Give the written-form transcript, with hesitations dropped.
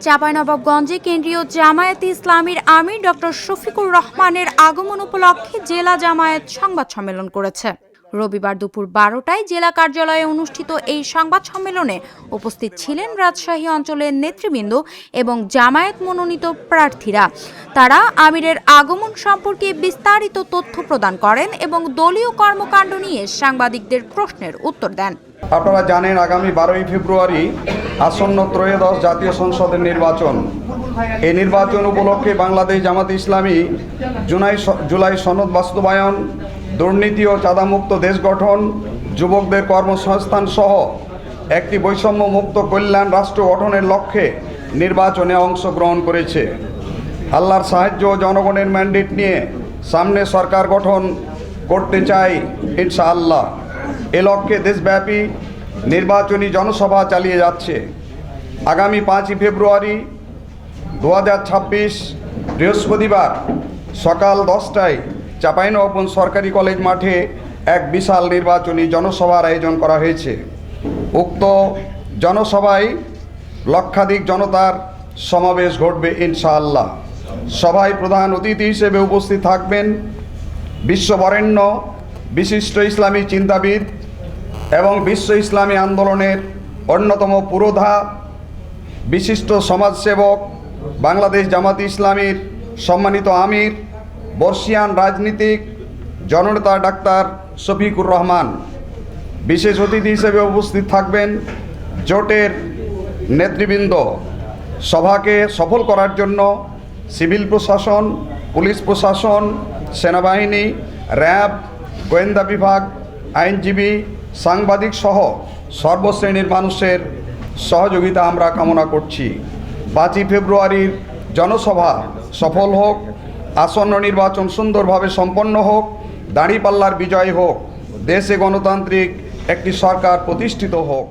চাঁপাইনবাবগঞ্জে কেন্দ্রীয় জামায়াতে ইসলামীর আমির ডক্টর শফিকুর রহমানের আগমন উপলক্ষে জেলা জামায়াত সংবাদ সম্মেলন করেছে। রবিবার দুপুর 12টায় জেলা কার্যালয়ে অনুষ্ঠিত এই সংবাদ সম্মেলনে উপস্থিত ছিলেন রাজশাহী অঞ্চলের নেতৃবৃন্দ এবং জামায়াত মনোনীত প্রার্থীরা। তারা আমিরের আগমন সম্পর্কে বিস্তারিত তথ্য প্রদান করেন এবং দলীয় কর্মকাণ্ড নিয়ে সাংবাদিকদের প্রশ্নের উত্তর দেন। আপনারা জানেন, আগামী 12ই ফেব্রুয়ারি আসন্ন ত্রয়োদশ জাতীয় সংসদের নির্বাচন। এই নির্বাচন উপলক্ষে বাংলাদেশ জামাত ইসলামী জুলাই সনদ বাস্তবায়ন, দুর্নীতি ও চাঁদামুক্ত দেশ গঠন, যুবকদের কর্মসংস্থান সহ একটি বৈষম্য মুক্ত কল্যাণ রাষ্ট্র গঠনের লক্ষ্যে নির্বাচনে অংশগ্রহণ করেছে। আল্লাহর সাহায্য ও জনগণের ম্যান্ডেট নিয়ে সামনে সরকার গঠন করতে চাই ইনশাআল্লাহ। এ লক্ষ্যে দেশব্যাপী নির্বাচনী জনসভা চালিয়ে যাচ্ছে। আগামী 5ই ফেব্রুয়ারি 2026 বৃহস্পতিবার সকাল 10টায় চাঁপাইনবাবগঞ্জ সরকারি কলেজ মাঠে এক বিশাল নির্বাচনী জনসভার আয়োজন করা হয়েছে। উক্ত জনসভায় লক্ষাধিক জনতার সমাবেশ ঘটবে ইনশাআল্লাহ। সভায় প্রধান অতিথি হিসেবে উপস্থিত থাকবেন বিশ্ববরেণ্য বিশিষ্ট ইসলামী চিন্তাবিদ এবং বিশ্ব ইসলামী আন্দোলনের অন্যতম পুরোধা বিশিষ্ট সমাজসেবক, বাংলাদেশ জামাত ইসলামীর সম্মানিত আমির, বর্ষিয়ান রাজনীতিক জননেতা ডাক্তার শফিকুর রহমান। বিশেষ অতিথি হিসেবে উপস্থিত থাকবেন জোটের নেতৃবৃন্দ। সভাকে সফল করার জন্য সিভিল প্রশাসন, পুলিশ প্রশাসন, সেনাবাহিনী, র্যাব, গোয়েন্দা বিভাগ, আইনজীবী, সাংবাদিক সহ সর্বশ্রেণীর মানুষের সহযোগিতা আমরা কামনা করছি। 5ই ফেব্রুয়ারির জনসভা সফল হোক, আসন্ন নির্বাচন সুন্দরভাবে সম্পন্ন হোক, দাঁড়িপাল্লার বিজয় হোক, দেশে গণতান্ত্রিক একটি সরকার প্রতিষ্ঠিত হোক।